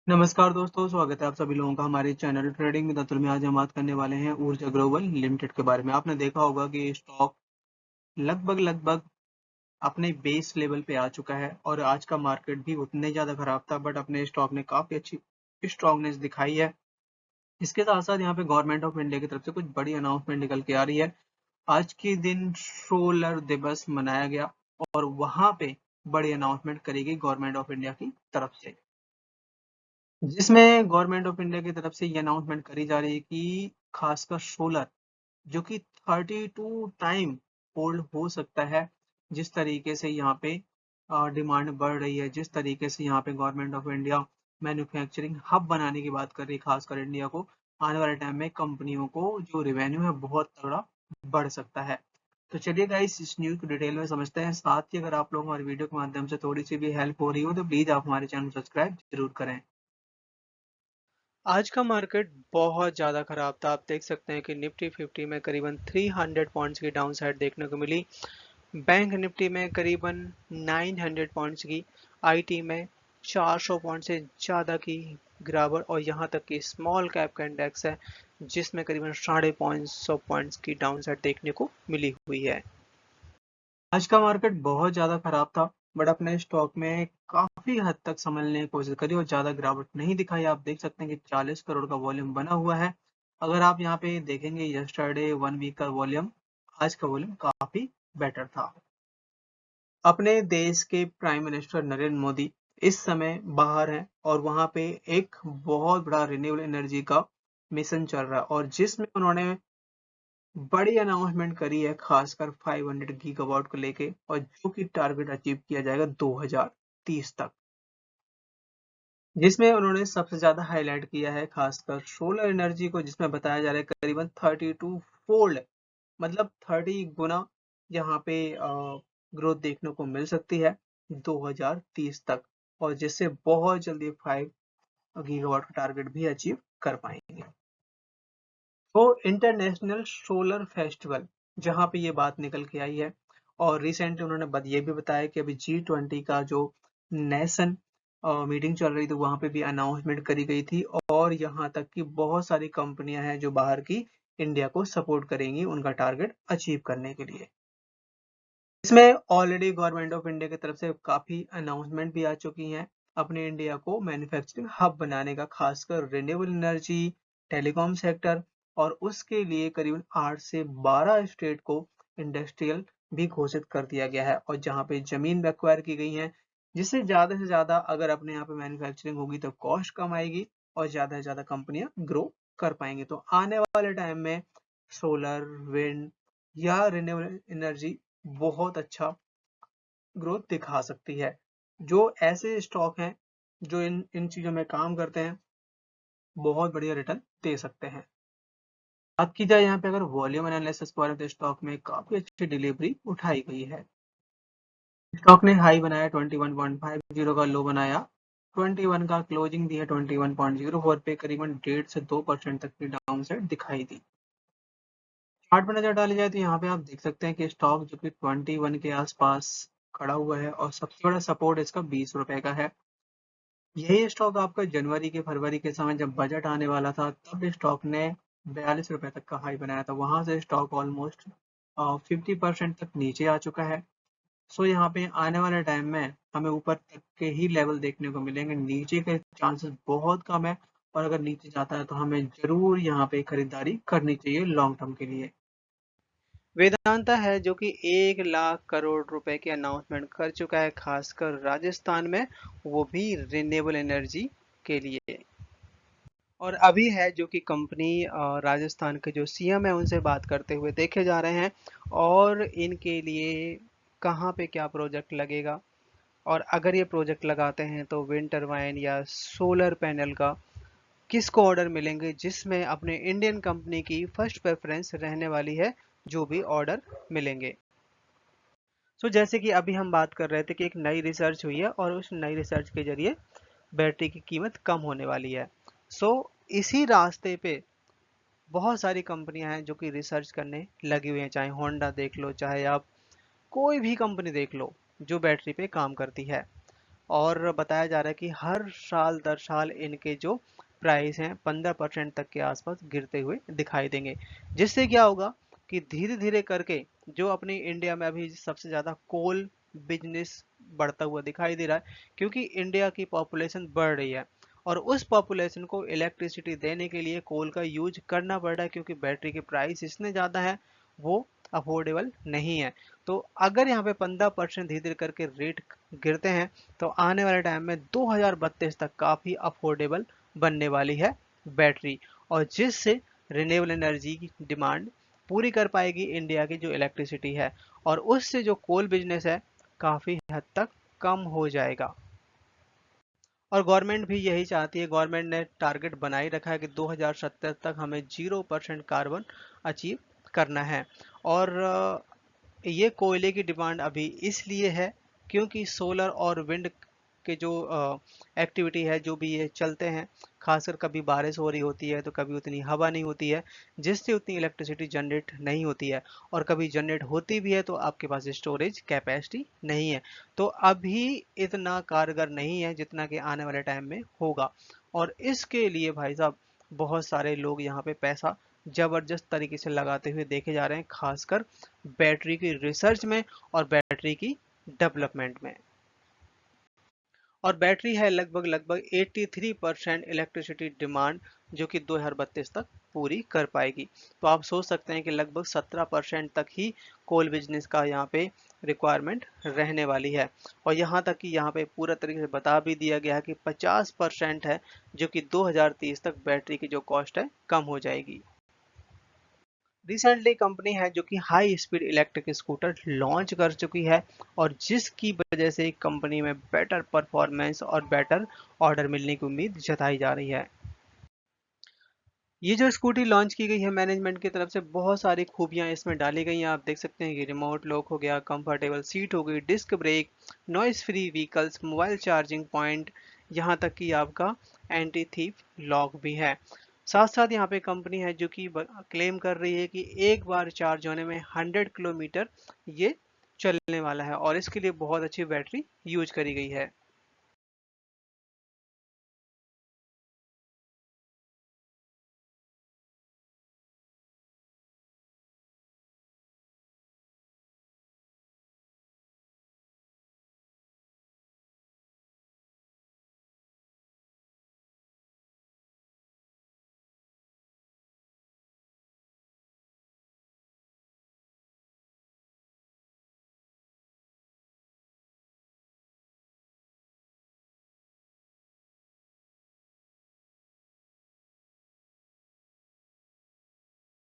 नमस्कार दोस्तों, स्वागत है आप सभी लोगों का हमारे चैनल ट्रेडिंग विद अतुल में। आज हम बात करने वाले हैं ऊर्जा ग्लोबल लिमिटेड के बारे में। आपने देखा होगा कि स्टॉक लगभग अपने बेस लेवल पे आ चुका है और आज का मार्केट भी उतने ज़्यादा खराब था, बट अपने स्टॉक ने काफ़ी अच्छी स्ट्रॉन्गनेस दिखाई है। इसके साथ-साथ यहाँ पे गवर्नमेंट ऑफ इंडिया की तरफ से कुछ बड़ी अनाउंसमेंट निकल के आ रही है। आज के दिन सोलर दिवस मनाया गया और वहाँ पे बड़ी अनाउंसमेंट करी गई गवर्नमेंट ऑफ इंडिया की तरफ से। जिसमें गवर्नमेंट ऑफ इंडिया की तरफ से ये अनाउंसमेंट करी जा रही है कि खासकर सोलर जो कि 32 टाइम फोल्ड हो सकता है। जिस तरीके से यहाँ पे डिमांड बढ़ रही है, जिस तरीके से यहाँ पे government of India manufacturing hub बनाने की बात कर रही है, खासकर इंडिया को, आने वाले टाइम में कंपनियों को जो रेवेन्यू है बहुत तगड़ा बढ़ सकता है। तो चलिए गाइस, इस न्यूज़ को डिटेल में समझते हैं। साथ ही अगर आप लोग हमारे वीडियो के माध्यम से थोड़ी सी भी हेल्प हो रही हो तो प्लीज आप हमारे चैनल को सब्सक्राइब जरूर करें। आज का मार्केट बहुत ज़्यादा खराब था। आप देख सकते हैं कि निफ्टी 50 में करीबन 300 पॉइंट्स की डाउन साइड देखने को मिली। बैंक निफ्टी में करीबन 900 पॉइंट्स की, आईटी में 400 पॉइंट से ज़्यादा की गिरावट, और यहाँ तक कि स्मॉल कैप का इंडेक्स है जिसमें करीबन 550 पॉइंट्स की डाउन साइड देखने को मिली हुई है। आज का मार्केट बहुत ज़्यादा खराब था, बट अपने स्टॉक में काफ़ी हद तक संभलने की कोशिश करी और ज़्यादा गिरावट नहीं दिखाई। आप देख सकते हैं कि 40 करोड़ का वॉल्यूम बना हुआ है। अगर आप यहाँ पे देखेंगे यस्टरडे 1 वीक का वॉल्यूम, आज का वॉल्यूम काफ़ी बेटर था। अपने देश के प्राइम मिनिस्टर नरेंद्र मोदी इस समय बाहर हैं और वहाँ पे एक बहुत बड़ा रिन्यूएबल एनर्जी का मिशन चल रहा है और जिसमें उन्होंने बड़ी अनाउंसमेंट करी है, खासकर 500 गीगावाट को लेके, और जो कि टारगेट अचीव किया जाएगा 2030 तक। जिसमें उन्होंने सबसे ज्यादा हाईलाइट किया है खासकर सोलर एनर्जी को, जिसमें बताया जा रहा है करीबन 32 फोल्ड, मतलब 30 गुना यहाँ पे ग्रोथ देखने को मिल सकती है 2030 तक, और जिससे बहुत जल्दी 5 गीगावाट का टारगेट भी अचीव कर पाएंगे। तो इंटरनेशनल सोलर फेस्टिवल जहाँ पे ये बात निकल के आई है, और रिसेंटली उन्होंने ये भी बताया कि अभी G20 का जो नेशन मीटिंग चल रही थी वहाँ पे भी अनाउंसमेंट करी गई थी, और यहाँ तक कि बहुत सारी कंपनियां हैं जो बाहर की इंडिया को सपोर्ट करेंगी उनका टारगेट अचीव करने के लिए। इसमें ऑलरेडी गवर्नमेंट ऑफ इंडिया की तरफ से काफी अनाउंसमेंट भी आ चुकी हैं अपने इंडिया को मैन्युफैक्चरिंग हब बनाने का, खासकर रिन्यूएबल एनर्जी, टेलीकॉम सेक्टर, और उसके लिए करीबन 8 से 12 स्टेट को इंडस्ट्रियल भी घोषित कर दिया गया है, और जहाँ पे जमीन एक्वायर की गई है, जिससे ज्यादा से ज्यादा अगर अपने यहाँ पे मैन्युफैक्चरिंग होगी तो कॉस्ट कम आएगी और ज्यादा से ज्यादा कंपनियां ग्रो कर पाएंगी। तो आने वाले टाइम में सोलर, विंड या रिन्यूएबल एनर्जी बहुत अच्छा ग्रोथ दिखा सकती है। जो ऐसे स्टॉक हैं जो इन इन चीजों में काम करते हैं, बहुत बढ़िया रिटर्न दे सकते हैं। बात की जाए यहाँ पे अगर वॉल्यूम एनालिसिस के बारे में, तो स्टॉक में काफी अच्छी डिलीवरी उठाई गई है। स्टॉक ने हाई बनाया 21.50 का, लो बनाया 21 का, क्लोजिंग दी है 21.04 पे, करीबन 1.5 से 2% तक की डाउन साइड दिखाई दी। चार्ट पर नजर डाली जाए तो यहाँ पे आप देख सकते हैं कि स्टॉक जो कि 21 के आसपास खड़ा हुआ है और सबसे बड़ा सपोर्ट इसका 20 रुपए का है। यही स्टॉक आपका जनवरी के फरवरी के समय जब बजट आने वाला था तब स्टॉक ने 42 रुपए तक का हाई बनाया था, वहां से स्टॉक ऑलमोस्ट 50% तक नीचे आ चुका है। सो यहाँ पे आने वाले टाइम में हमें ऊपर तक के ही लेवल देखने को मिलेंगे, नीचे के चांसेस बहुत कम है, और अगर नीचे जाता है तो हमें जरूर यहाँ पे खरीदारी करनी चाहिए लॉन्ग टर्म के लिए। वेदांता है जो कि 1 लाख करोड़ रुपए की अनाउंसमेंट कर चुका है, खासकर राजस्थान में, वो भी रिन्यूएबल एनर्जी के लिए। और अभी है जो कि कंपनी राजस्थान के जो सीएम है उनसे बात करते हुए देखे जा रहे हैं, और इनके लिए कहाँ पे क्या प्रोजेक्ट लगेगा, और अगर ये प्रोजेक्ट लगाते हैं तो विंड टरबाइन या सोलर पैनल का किसको ऑर्डर मिलेंगे, जिसमें अपने इंडियन कंपनी की फर्स्ट प्रेफरेंस रहने वाली है जो भी ऑर्डर मिलेंगे। जैसे कि अभी हम बात कर रहे थे कि एक नई रिसर्च हुई है और उस नई रिसर्च के जरिए बैटरी की कीमत कम होने वाली है। सो इसी रास्ते पे बहुत सारी कंपनियां हैं जो कि रिसर्च करने लगी हुई हैं, चाहे होंडा देख लो, चाहे आप कोई भी कंपनी देख लो जो बैटरी पे काम करती है। और बताया जा रहा है कि हर साल दर साल इनके जो प्राइस हैं 15% तक के आसपास गिरते हुए दिखाई देंगे। जिससे क्या होगा कि धीरे धीरे करके जो अपनी इंडिया में अभी सबसे ज़्यादा कोल बिजनेस बढ़ता हुआ दिखाई दे रहा है, क्योंकि इंडिया की पॉपुलेशन बढ़ रही है और उस पॉपुलेशन को इलेक्ट्रिसिटी देने के लिए कोल का यूज करना पड़ रहा है, क्योंकि बैटरी के प्राइस इतने ज़्यादा है वो अफोर्डेबल नहीं है। तो अगर यहाँ पे 15% धीरे धीरे करके रेट गिरते हैं तो आने वाले टाइम में 2032 तक काफ़ी अफोर्डेबल बनने वाली है बैटरी, और जिससे रिन्यूएबल एनर्जी की डिमांड पूरी कर पाएगी इंडिया की जो इलेक्ट्रिसिटी है, और उससे जो कोल बिजनेस है काफ़ी हद तक कम हो जाएगा। और गवर्नमेंट भी यही चाहती है, गवर्नमेंट ने टारगेट बनाई रखा है कि 2070 तक हमें 0% कार्बन अचीव करना है। और ये कोयले की डिमांड अभी इसलिए है क्योंकि सोलर और विंड के जो एक्टिविटी है, जो भी ये चलते हैं, खासकर कभी बारिश हो रही होती है तो कभी उतनी हवा नहीं होती है, जिससे उतनी इलेक्ट्रिसिटी जनरेट नहीं होती है, और कभी जनरेट होती भी है तो आपके पास स्टोरेज कैपेसिटी नहीं है। तो अभी इतना कारगर नहीं है जितना कि आने वाले टाइम में होगा, और इसके लिए भाई साहब बहुत सारे लोग यहाँ पे पैसा जबरदस्त तरीके से लगाते हुए देखे जा रहे हैं, खासकर बैटरी की रिसर्च में और बैटरी की डेवलपमेंट में। और बैटरी है लगभग लगभग 83% इलेक्ट्रिसिटी डिमांड, जो कि 2032 तक पूरी कर पाएगी। तो आप सोच सकते हैं कि लगभग 17% तक ही कोल बिजनेस का यहाँ पे रिक्वायरमेंट रहने वाली है, और यहाँ तक कि यहाँ पे पूरा तरीके से बता भी दिया गया है कि 50% है जो कि 2030 तक बैटरी की जो कॉस्ट है कम हो जाएगी। रिसेंटली कंपनी है जो कि high speed electric scooter launch कर चुकी है, और जिसकी वजह से कंपनी में बेटर परफॉर्मेंस और बेटर ऑर्डर मिलने की उम्मीद जताई जा रही है। ये जो स्कूटी लॉन्च की गई है मैनेजमेंट की तरफ से, बहुत सारी खूबियां इसमें डाली गई हैं। आप देख सकते हैं कि रिमोट लॉक हो गया, कंफर्टेबल सीट हो गई, disc brake, noise free vehicles, mobile charging point, यहाँ तक कि आपका एंटी थीफ लॉक भी है। साथ साथ यहाँ पे कंपनी है जो कि क्लेम कर रही है कि एक बार चार्ज होने में 100 किलोमीटर ये चलने वाला है, और इसके लिए बहुत अच्छी बैटरी यूज करी गई है।